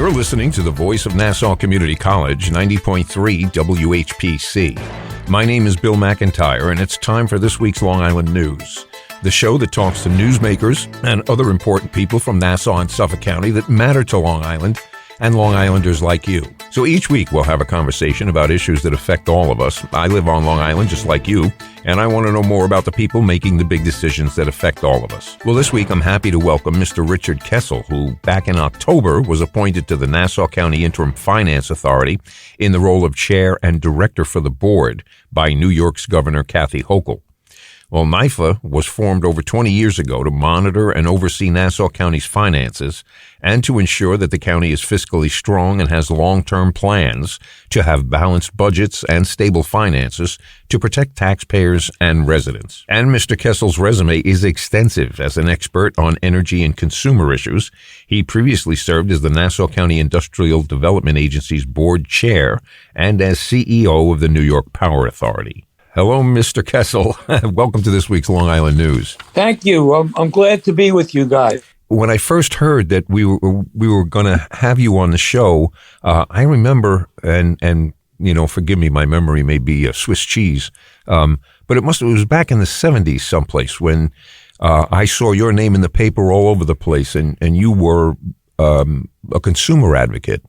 You're listening to the voice of Nassau Community College, 90.3 WHPC. My name is Bill McIntyre, and it's time for this week's Long Island News, the show that talks to newsmakers and other important people from Nassau and Suffolk County that matter to Long Island and Long Islanders like you. So each week we'll have a conversation about issues that affect all of us. I live on Long Island just like you, and I want to know more about the people making the big decisions that affect all of us. Well, this week I'm happy to welcome Mr. Richard Kessel, who back in October was appointed to the Nassau County Interim Finance Authority in the role of chair and director for the board by New York's Governor Kathy Hochul. Well, NIFA was formed over 20 years ago to monitor and oversee Nassau County's finances and to ensure that the county is fiscally strong and has long-term plans to have balanced budgets and stable finances to protect taxpayers and residents. And Mr. Kessel's resume is extensive as an expert on energy and consumer issues. He previously served as the Nassau County Industrial Development Agency's board chair and as CEO of the New York Power Authority. Hello, Mr. Kessel. Welcome to this week's Long Island News. Thank you. I'm glad to be with you guys. When I first heard that we were going to have you on the show, I remember, and you know, forgive me, my memory may be Swiss cheese, but it was back in the 70s someplace when I saw your name in the paper all over the place, and you were a consumer advocate.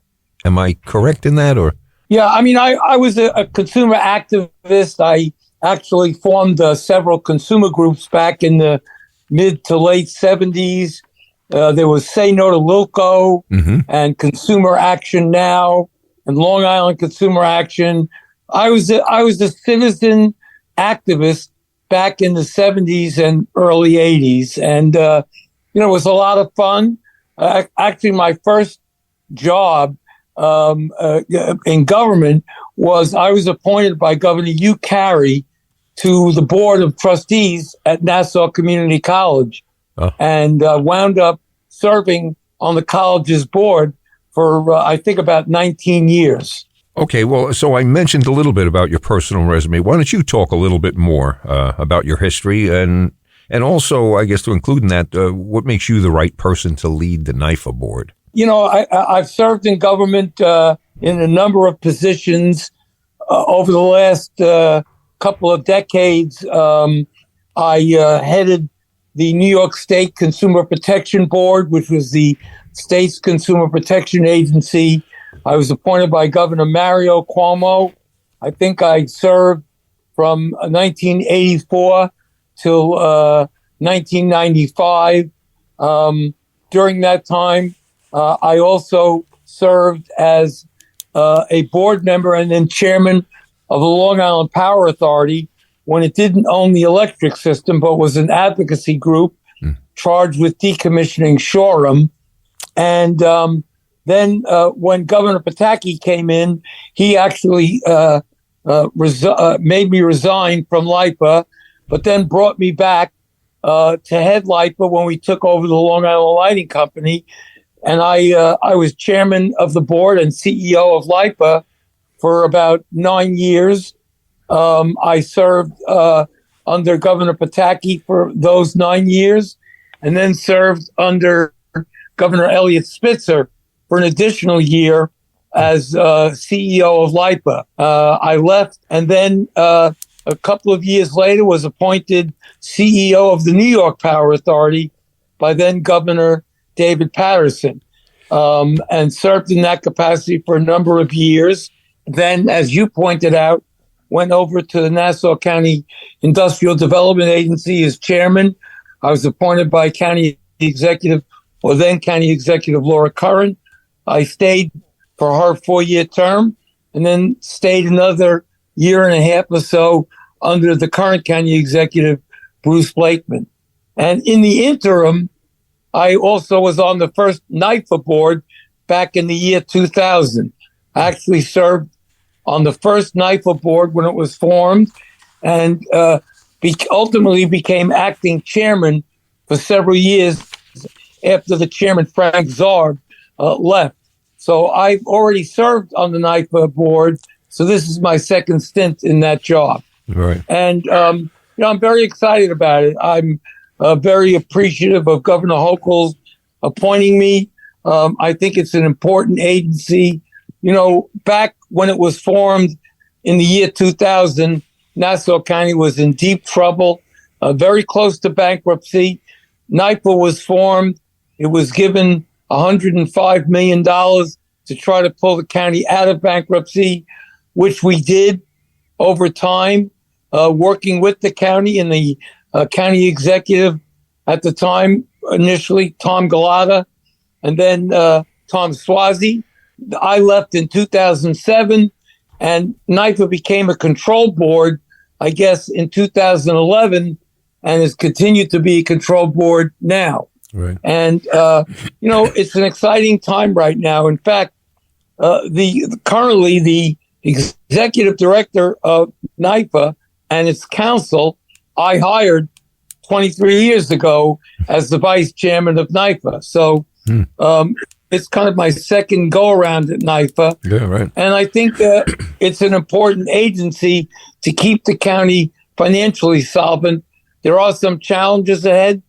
Am I correct in that, or? Yeah, I mean, I was a consumer activist. I actually formed several consumer groups back in the mid to late 70s. There was Say No to Lilco and Consumer Action Now and Long Island Consumer Action. I was a citizen activist back in the 70s and early 80s. And, you know, it was a lot of fun. Actually, my first job in government I was appointed by Governor Hugh Carey to the board of trustees at Nassau Community College and wound up serving on the college's board for, I think, about 19 years. Okay, well, so I mentioned a little bit about your personal resume. Why don't you talk a little bit more about your history and also, I guess, to include in that, what makes you the right person to lead the NIFA board? You know, I've served in government in a number of positions over the last couple of decades. I headed the New York State Consumer Protection Board, which was the state's consumer protection agency. I was appointed by Governor Mario Cuomo. I think I served from 1984 till 1995. During that time, I also served as a board member and then chairman of the Long Island Power Authority when it didn't own the electric system, but was an advocacy group charged with decommissioning Shoreham. And then when Governor Pataki came in, he actually made me resign from LIPA, but then brought me back to head LIPA when we took over the Long Island Lighting Company. And I was chairman of the board and CEO of LIPA for about 9 years. I served under Governor Pataki for those 9 years, and then served under Governor Elliott Spitzer for an additional year as CEO of LIPA. I left, and then a couple of years later was appointed CEO of the New York Power Authority by then Governor David Patterson, and served in that capacity for a number of years. Then, as you pointed out, went over to the Nassau County Industrial Development Agency as chairman. I was appointed by County Executive, or then County Executive Laura Curran. I stayed for her 4-year term and then stayed another year and a half or so under the current County Executive, Bruce Blakeman. And in the interim, I also was on the first NIFA board back in the year 2000. I actually served on the first NIFA board when it was formed and ultimately became acting chairman for several years after the chairman, Frank Zarb, left. So I've already served on the NIFA board, so this is my second stint in that job. Right. And you know, I'm very excited about it. I'm very appreciative of Governor Hochul appointing me. I think it's an important agency. Back when it was formed in the year 2000, Nassau County was in deep trouble, very close to bankruptcy. NIFA was formed. It was given $105 million to try to pull the county out of bankruptcy, which we did over time, working with the county and the county executive at the time, initially Tom Galata, and then Tom Swazi. I left in 2007, and NIFA became a control board, I guess, in 2011, and has continued to be a control board now. Right. And, it's an exciting time right now. In fact, currently the executive director of NIFA and its council, I hired 23 years ago as the vice chairman of NIFA. So it's kind of my second go around at NIFA. Yeah, right. And I think that it's an important agency to keep the county financially solvent. There are some challenges ahead.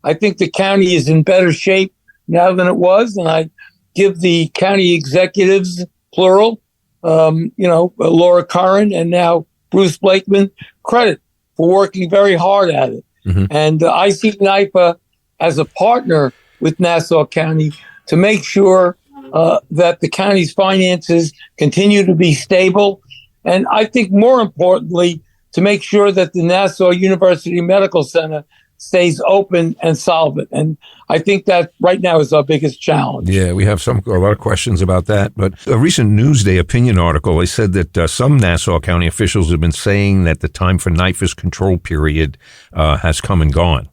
I think the county is in better shape now than it was. And I give the county executives, plural, Laura Curran and now Bruce Blakeman, credit for working very hard at it. Mm-hmm. And I see NIFA as a partner with Nassau County to make sure that the county's finances continue to be stable. And I think more importantly, to make sure that the Nassau University Medical Center stays open and solvent. And I think that right now is our biggest challenge. Yeah, we have a lot of questions about that. But a recent Newsday opinion article, they said that some Nassau County officials have been saying that the time for NIFA's control period has come and gone.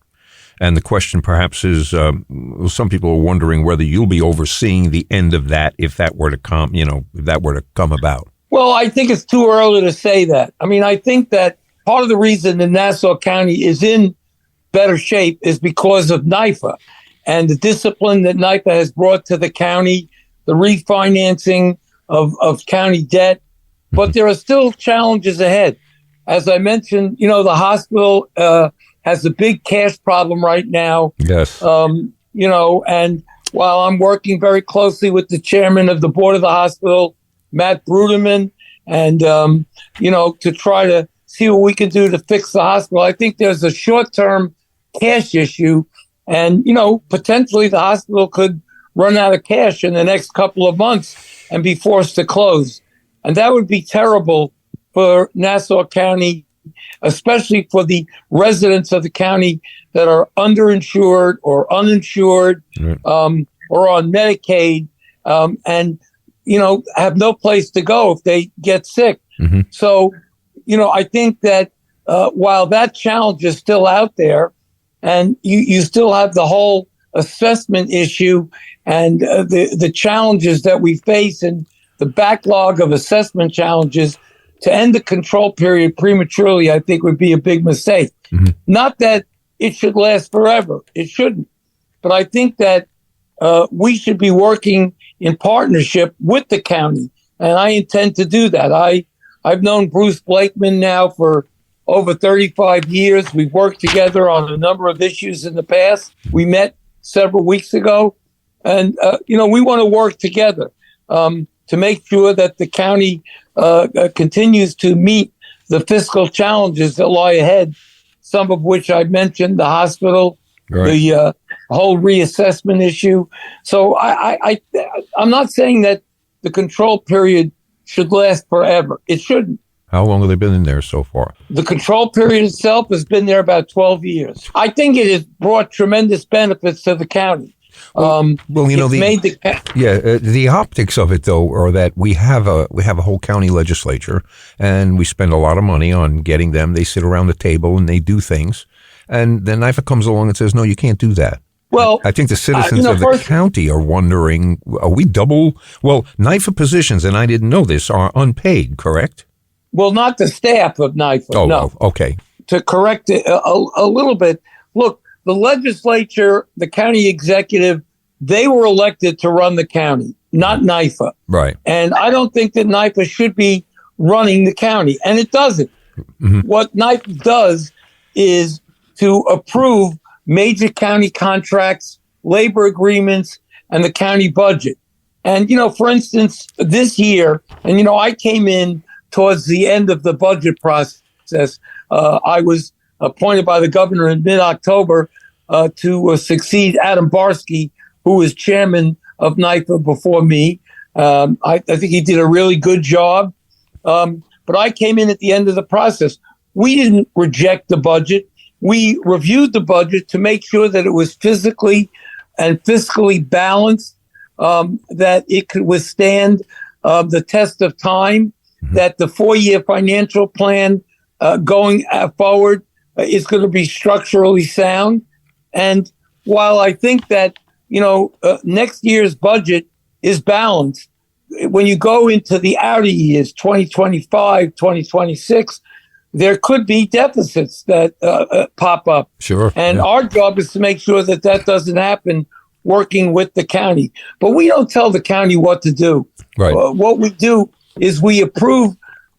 And the question perhaps is, some people are wondering whether you'll be overseeing the end of that if that were to come, if that were to come about. Well, I think it's too early to say that. I mean, I think that part of the reason that Nassau County is in better shape is because of NIFA and the discipline that NIFA has brought to the county, the refinancing of county debt. But there are still challenges ahead. As I mentioned, the hospital has a big cash problem right now. Yes. And while I'm working very closely with the chairman of the board of the hospital, Matt Bruderman, and, to try to see what we can do to fix the hospital, I think there's a short-term cash issue. And, potentially the hospital could run out of cash in the next couple of months and be forced to close. And that would be terrible for Nassau County, especially for the residents of the county that are underinsured or uninsured, or on Medicaid, and, have no place to go if they get sick. Mm-hmm. So, I think that while that challenge is still out there, and you still have the whole assessment issue and the challenges that we face and the backlog of assessment challenges, to end the control period prematurely, I think would be a big mistake. Mm-hmm. Not that it should last forever. It shouldn't. But I think that we should be working in partnership with the county. And I intend to do that. I've known Bruce Blakeman now for over 35 years. We've worked together on a number of issues in the past. We met several weeks ago. And, we want to work together to make sure that the county continues to meet the fiscal challenges that lie ahead, some of which I mentioned, the hospital, right, the whole reassessment issue. So I'm not saying that the control period should last forever. It shouldn't. How long have they been in there so far? The control period itself has been there about 12 years. I think it has brought tremendous benefits to the county. The optics of it, though, are that we have a whole county legislature, and we spend a lot of money on getting them. They sit around the table and they do things, and then NIFA comes along and says, "No, you can't do that." Well, I think the citizens of the county are wondering, are we double? Well, NIFA positions, and I didn't know this, are unpaid, correct? Well, not the staff of NIFA. Oh, no. Okay. To correct it a little bit, look, the legislature, the county executive, they were elected to run the county, not NIFA. Right. And I don't think that NIFA should be running the county, and it doesn't. Mm-hmm. What NIFA does is to approve major county contracts, labor agreements, and the county budget. And, for instance, this year, and, I came in towards the end of the budget process. I was appointed by the governor in mid-October to succeed Adam Barsky, who was chairman of NIFA before me. I think he did a really good job. But I came in at the end of the process. We didn't reject the budget. We reviewed the budget to make sure that it was physically and fiscally balanced, that it could withstand the test of time, that the 4-year financial plan going forward is going to be structurally sound. And while I think that, next year's budget is balanced, when you go into the outer years, 2025, 2026, there could be deficits that pop up. Sure. And our job is to make sure that that doesn't happen, working with the county. But we don't tell the county what to do. Right. What we do is we approve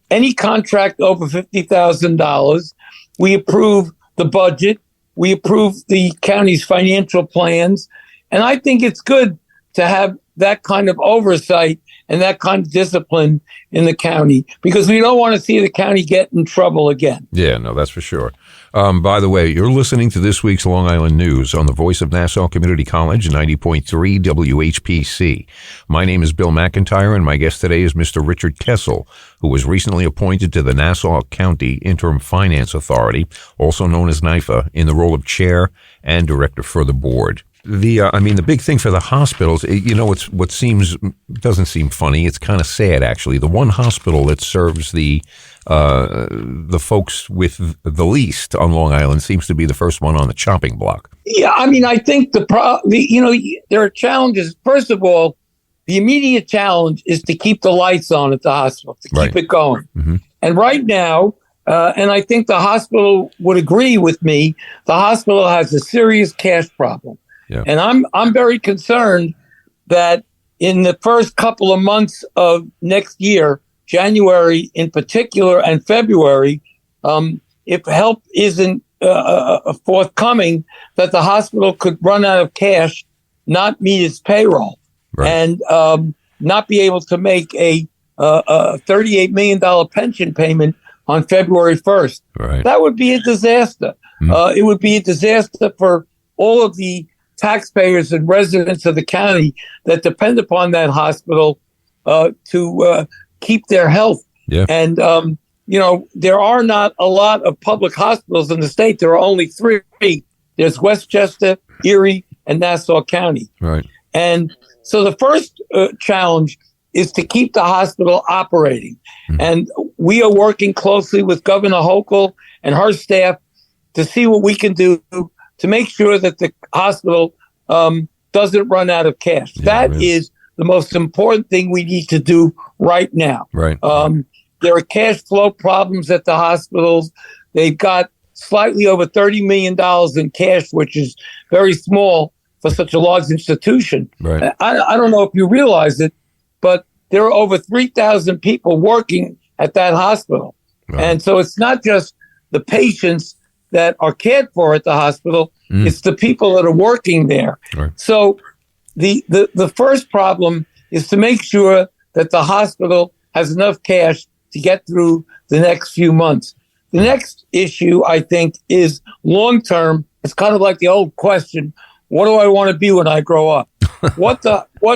any contract over $50,000. We approve the budget. We approve the county's financial plans. And I think it's good to have that kind of oversight and that kind of discipline in the county, because we don't want to see the county get in trouble again. Yeah, no, that's for sure. By the way, you're listening to this week's Long Island News on the voice of Nassau Community College, 90.3 WHPC. My name is Bill McIntyre, and my guest today is Mr. Richard Kessel, who was recently appointed to the Nassau County Interim Finance Authority, also known as NIFA, in the role of chair and director for the board. The big thing for the hospitals, it's what doesn't seem funny. It's kind of sad, actually. The one hospital that serves the folks with the least on Long Island seems to be the first one on the chopping block. Yeah, I think there are challenges. First of all, the immediate challenge is to keep the lights on at the hospital, to keep it going. Mm-hmm. And right now, and I think the hospital would agree with me, the hospital has a serious cash problem. Yeah. And I'm very concerned that in the first couple of months of next year, January in particular and February, if help isn't forthcoming, that the hospital could run out of cash, not meet its payroll, right, and not be able to make a $38 million pension payment on February 1st. Right. That would be a disaster. It would be a disaster for all of the taxpayers and residents of the county that depend upon that hospital to keep their health. Yeah. And, there are not a lot of public hospitals in the state. There are only 3. There's Westchester, Erie, and Nassau County. Right. And so the first challenge is to keep the hospital operating. Mm-hmm. And we are working closely with Governor Hochul and her staff to see what we can do to make sure that the hospital doesn't run out of cash. Yeah, that is the most important thing we need to do right now. Right. There are cash flow problems at the hospitals. They've got slightly over $30 million in cash, which is very small for such a large institution. Right. I don't know if you realize it, but there are over 3,000 people working at that hospital. Right. And so it's not just the patients that are cared for at the hospital, it's the people that are working there. Right. So the first problem is to make sure that the hospital has enough cash to get through the next few months. The next issue, I think, is long-term. It's kind of like the old question, what do I want to be when I grow up? What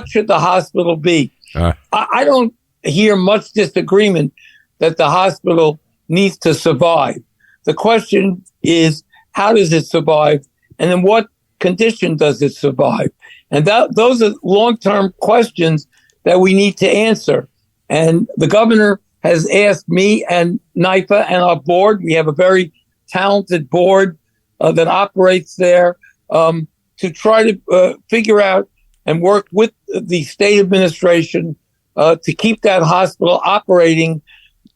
should the hospital be? I don't hear much disagreement that the hospital needs to survive. The question is, how does it survive? And in what condition does it survive? And those are long-term questions that we need to answer. And the governor has asked me and NIFA and our board, we have a very talented board that operates there, to try to figure out and work with the state administration to keep that hospital operating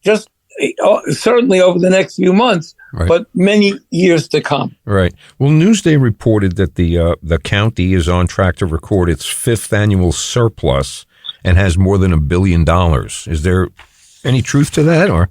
just certainly over the next few months, right, but many years to come. Right. Well, Newsday reported that the county is on track to record its 5th annual surplus and has more than $1 billion. Is there any truth to that, or?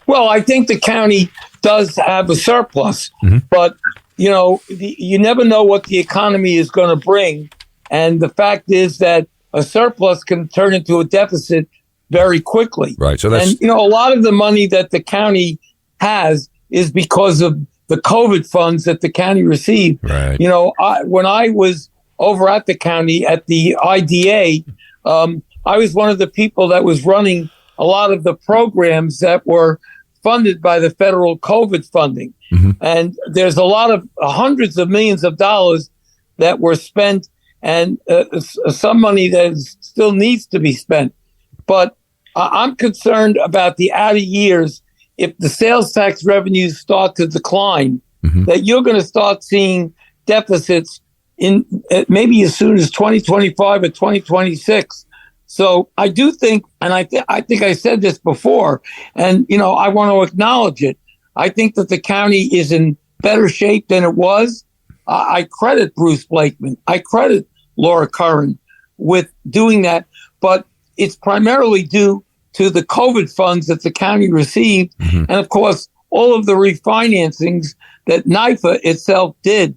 Well, I think the county does have a surplus, but you never know what the economy is going to bring. And the fact is that a surplus can turn into a deficit very quickly. Right. So that's, and, a lot of the money that the county has is because of the COVID funds that the county received. right. When I was over at the county at the IDA, I was one of the people that was running a lot of the programs that were funded by the federal COVID funding. Mm-hmm. And there's a lot of hundreds of millions of dollars that were spent, and some money that still needs to be spent. But I'm concerned about the outer years. If the sales tax revenues start to decline, mm-hmm. that you're going to start seeing deficits in maybe as soon as 2025 or 2026. So I do think, and I think I said this before, and I want to acknowledge it. I think that the county is in better shape than it was. I credit Bruce Blakeman. I credit Laura Curran with doing that, but it's primarily due to the COVID funds that the county received, mm-hmm. and of course, all of the refinancings that NIFA itself did.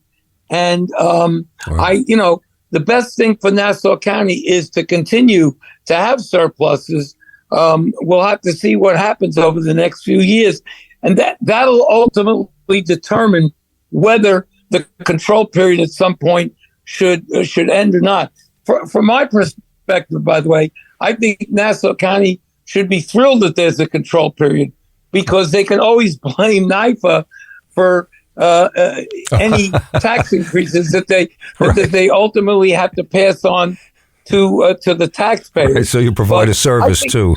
And Wow. The best thing for Nassau County is to continue to have surpluses. We'll have to see what happens over the next few years, and that'll ultimately determine whether the control period at some point should end or not. From my perspective, by the way, I think Nassau County should be thrilled that there's a control period, because they can always blame NIFA for any tax increases that they ultimately have to pass on to the taxpayers. Right, so you provide a service too.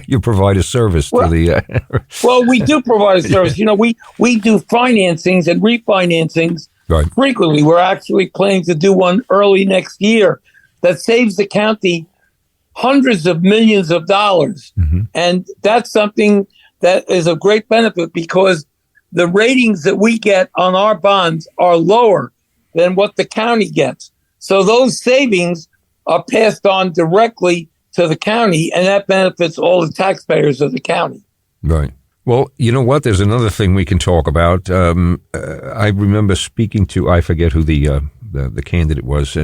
You provide a service to the. Well, we do provide a service. We do financings and refinancings Right. frequently. We're actually planning to do one early next year that saves the county hundreds of millions of dollars. Mm-hmm. And that's something that is of great benefit, because the ratings that we get on our bonds are lower than what the county gets. So those savings are passed on directly to the county, and that benefits all the taxpayers of the county. Right. Well, you know what? There's another thing we can talk about. I remember speaking to, I forget who the candidate was,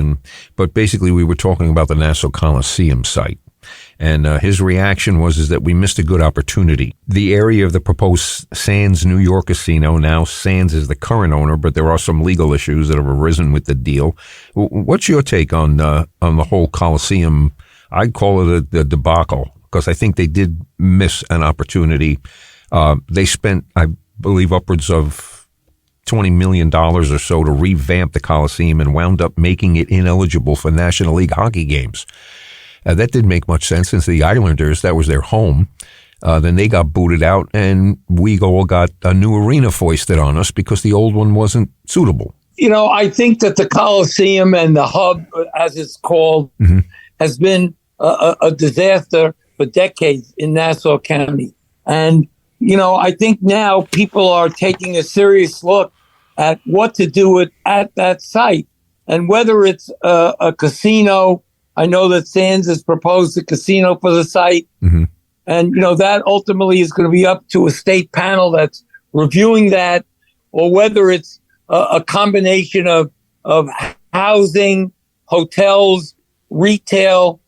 but basically we were talking about the Nassau Coliseum site. And his reaction is that we missed a good opportunity. The area of the proposed Sands New York casino, now Sands is the current owner, but there are some legal issues that have arisen with the deal. What's your take on the whole Coliseum? I'd call it a debacle, because I think they did miss an opportunity. They spent, I believe, upwards of $20 million or so to revamp the Coliseum and wound up making it ineligible for National League hockey games. That didn't make much sense, since the Islanders, that was their home. Then they got booted out, and we all got a new arena foisted on us because the old one wasn't suitable. I think that the Coliseum and the hub, as it's called, mm-hmm. has been a disaster for decades in Nassau County. And, I think now people are taking a serious look at what to do at that site, and whether it's a casino. I know that Sands has proposed a casino for the site. Mm-hmm. And, that ultimately is going to be up to a state panel that's reviewing that, or whether it's a combination of housing, hotels, retail.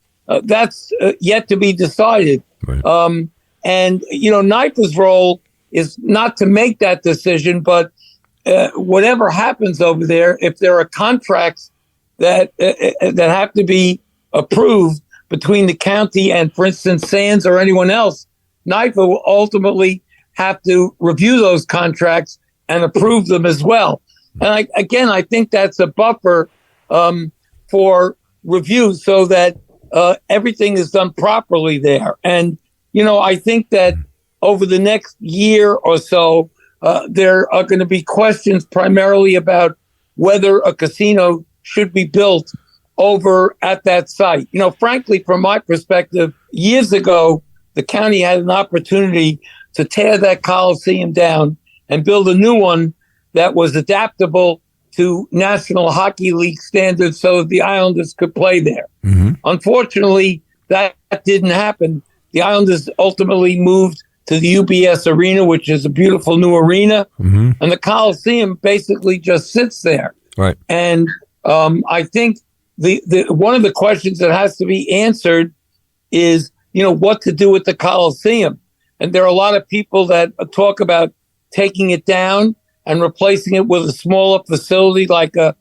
That's yet to be decided. Right. And, NIFA's role is not to make that decision, but whatever happens over there, if there are contracts that have to be approved between the county and, for instance, Sands or anyone else, NIFA will ultimately have to review those contracts and approve them as well. And I think that's a buffer for review, so that everything is done properly there. And, I think that over the next year or so, there are going to be questions primarily about whether a casino should be built over at that site. Frankly, from my perspective, years ago, the county had an opportunity to tear that Coliseum down and build a new one that was adaptable to National Hockey League standards, so that the Islanders could play there. Mm-hmm. Unfortunately, that didn't happen. The Islanders ultimately moved to the UBS Arena, which is a beautiful new arena, mm-hmm. and the Coliseum basically just sits there. Right. And I think the one of the questions that has to be answered is, what to do with the Coliseum. And there are a lot of people that talk about taking it down and replacing it with a smaller facility like a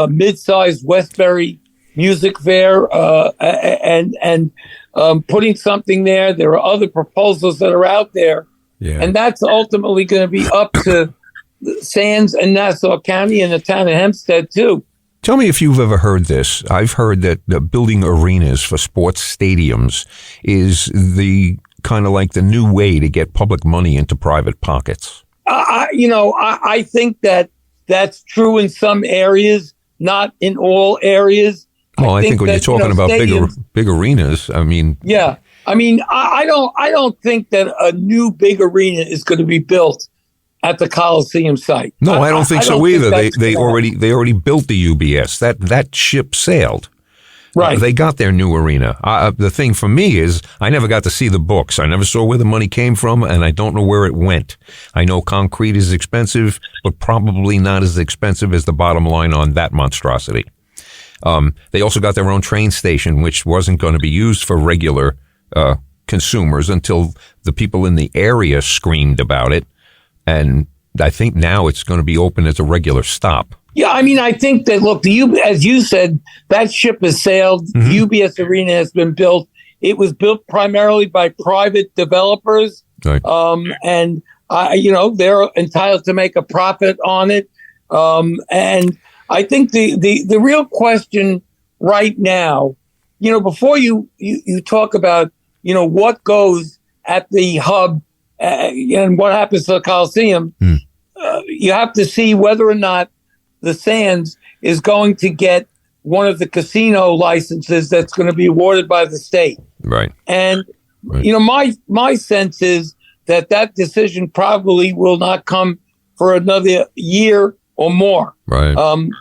mid-sized Westbury Music Fair, and putting something there. There are other proposals that are out there, and that's ultimately going to be up to Sands and Nassau County and the town of Hempstead too. Tell me if you've ever heard this. I've heard that building arenas for sports stadiums is the kind of like the new way to get public money into private pockets. I think that that's true in some areas, not in all areas. Well, I think when you're talking about big arenas, I mean, I don't think that a new big arena is going to be built at the Coliseum site. No, I don't think so either. They already built the UBS. That ship sailed. Right. They got their new arena. The thing for me is I never got to see the books. I never saw where the money came from, and I don't know where it went. I know concrete is expensive, but probably not as expensive as the bottom line on that monstrosity. They also got their own train station, which wasn't going to be used for regular consumers until the people in the area screamed about it. And I think now it's going to be open as a regular stop. Yeah, I think that, look, as you said, that ship has sailed. Mm-hmm. The UBS Arena has been built. It was built primarily by private developers. Right. And they're entitled to make a profit on it. And I think the real question right now, before you talk about, what goes at the hub and what happens to the Coliseum, you have to see whether or not the Sands is going to get one of the casino licenses that's going to be awarded by the state. Right. And, my sense is that decision probably will not come for another year or more. Right.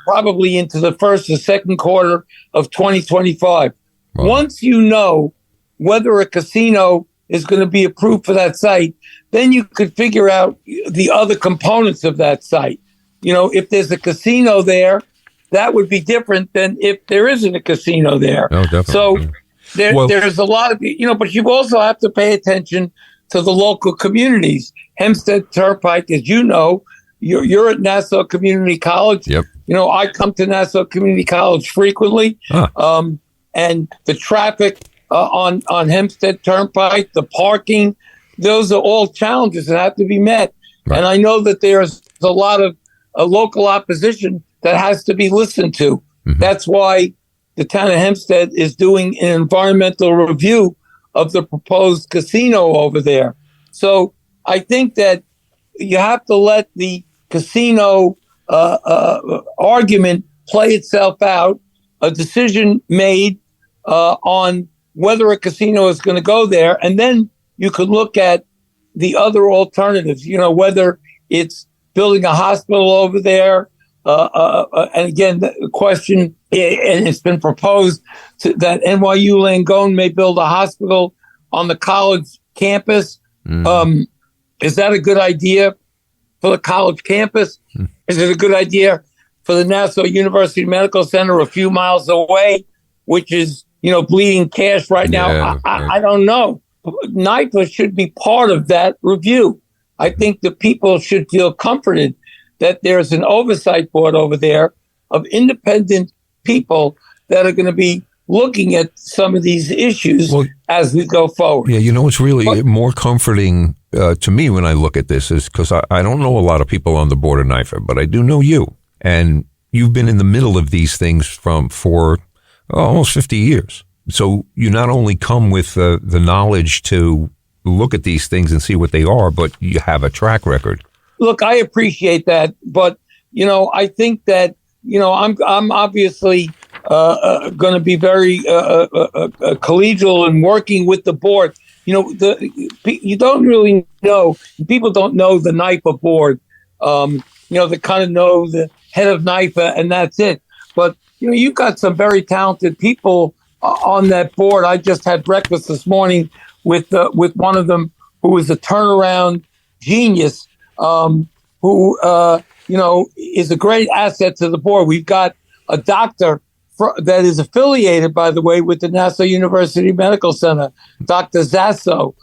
Probably into the first or second quarter of 2025. Wow. Once you know whether a casino is going to be approved for that site, then you could figure out the other components of that site. If there's a casino there, that would be different than if there isn't a casino there. Oh, definitely. So there's a lot of, but you also have to pay attention to the local communities. Hempstead Turnpike, as you know, you're at Nassau Community College. Yep. I come to Nassau Community College frequently. And the traffic on Hempstead Turnpike, the parking, those are all challenges that have to be met. Right. And I know that there's a lot of local opposition that has to be listened to. Mm-hmm. That's why the town of Hempstead is doing an environmental review of the proposed casino over there. So I think that you have to let the casino argument play itself out, a decision made on whether a casino is going to go there, and then you could look at the other alternatives, whether it's building a hospital over there. And again, the question, and it's been proposed that NYU Langone may build a hospital on the college campus. Mm. Is that a good idea for the college campus? Mm. Is it a good idea for the Nassau University Medical Center a few miles away, which is, bleeding cash right now? I don't know. NIFA should be part of that review. I think the people should feel comforted that there's an oversight board over there of independent people that are going to be looking at some of these issues as we go forward. Yeah, what's really more comforting to me when I look at this is because I don't know a lot of people on the board of NIFA, but I do know you. And you've been in the middle of these things for almost 50 years. So you not only come with the knowledge to look at these things and see what they are, but you have a track record. Look, I appreciate that, but I think that I'm obviously going to be very collegial in working with the board. You don't really know. People don't know the NIFA board. They kind of know the head of NIFA, and that's it. But you've got some very talented people on that board. I just had breakfast this morning with one of them who is a turnaround genius, who is a great asset to the board. We've got a doctor that is affiliated, by the way, with the Nassau University Medical Center, Dr. Zasso.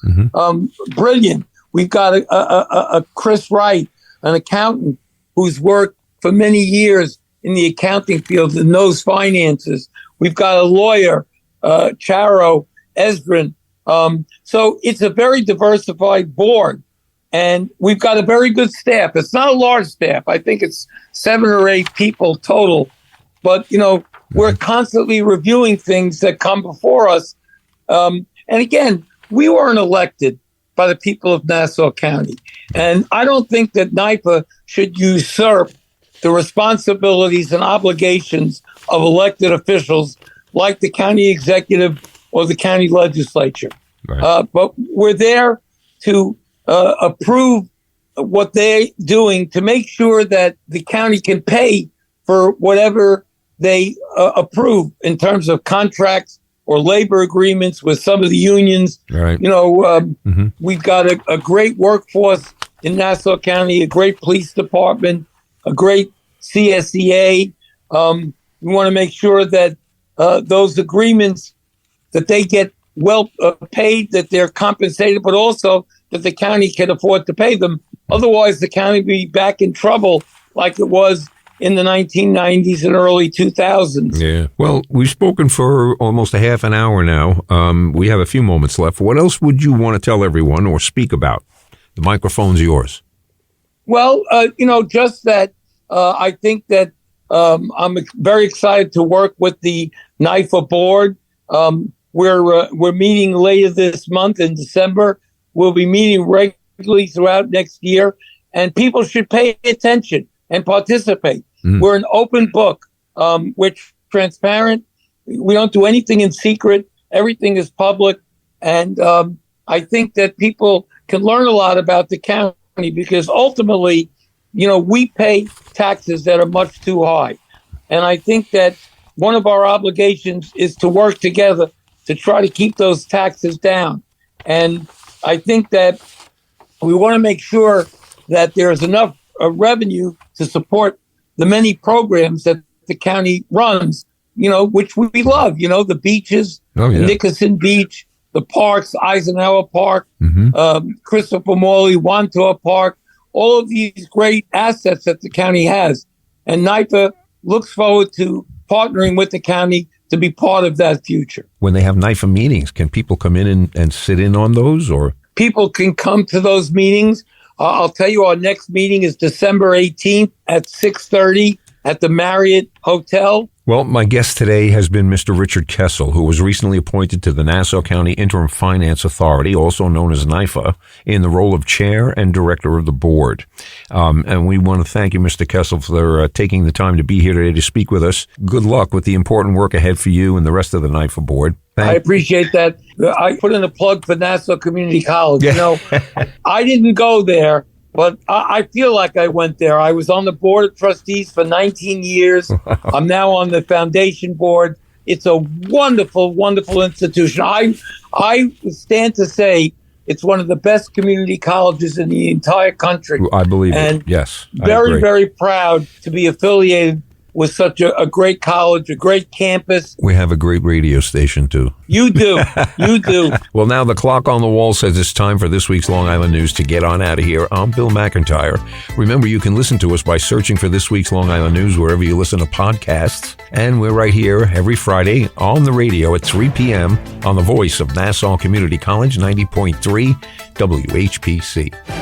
Brilliant. We've got a Chris Wright, an accountant who's worked for many years in the accounting field and knows finances. We've got a lawyer, Charo Esdrin. So it's a very diversified board. And we've got a very good staff. It's not a large staff. I think it's 7 or 8 people total. But, we're constantly reviewing things that come before us. And again, we weren't elected by the people of Nassau County. And I don't think that NIFA should usurp the responsibilities and obligations of elected officials like the county executive or the county legislature. Right. But we're there to approve what they're doing to make sure that the county can pay for whatever they approve in terms of contracts or labor agreements with some of the unions. Right. We've got a great workforce in Nassau County, a great police department, a great CSEA. We want to make sure that those agreements, that they get well paid, that they're compensated, but also that the county can afford to pay them. Otherwise, the county will be back in trouble like it was in the 1990s and early 2000s. Yeah. Well, we've spoken for almost a half an hour now. We have a few moments left. What else would you want to tell everyone or speak about? The microphone's yours. Well, just that I think that I'm very excited to work with the NIFA board. We're meeting later this month in December. We'll be meeting regularly throughout next year, and people should pay attention and participate. We're an open book. We're transparent. We don't do anything in secret. Everything is public. And I think that people can learn a lot about the county because ultimately, we pay taxes that are much too high. And I think that one of our obligations is to work together to try to keep those taxes down. And I think that we want to make sure that there is enough revenue to support the many programs that the county runs, which we love, the beaches, Nickerson Beach, the parks, Eisenhower Park, Christopher Morley, Wantor Park, all of these great assets that the county has. And NIFA looks forward to partnering with the county to be part of that future. When they have NIFA meetings, can people come in and sit in on those, or? People can come to those meetings. I'll tell you, our next meeting is December 18th at 6:30 at the Marriott Hotel. Well, my guest today has been Mr. Richard Kessel, who was recently appointed to the Nassau County Interim Finance Authority, also known as NIFA, in the role of chair and director of the board. And we want to thank you, Mr. Kessel, for taking the time to be here today to speak with us. Good luck with the important work ahead for you and the rest of the NIFA board. I appreciate that. I put in a plug for Nassau Community College. I didn't go there, but I feel like I went there. I was on the board of trustees for 19 years. I'm now on the foundation board. It's a wonderful, wonderful institution. I stand to say it's one of the best community colleges in the entire country. I believe it. Yes. Very, very proud to be affiliated with such a great college, a great campus. We have a great radio station, too. You do. You do. Well, now the clock on the wall says it's time for this week's Long Island News to get on out of here. I'm Bill McIntyre. Remember, you can listen to us by searching for this week's Long Island News wherever you listen to podcasts. And we're right here every Friday on the radio at 3 p.m. on the voice of Nassau Community College, 90.3 WHPC.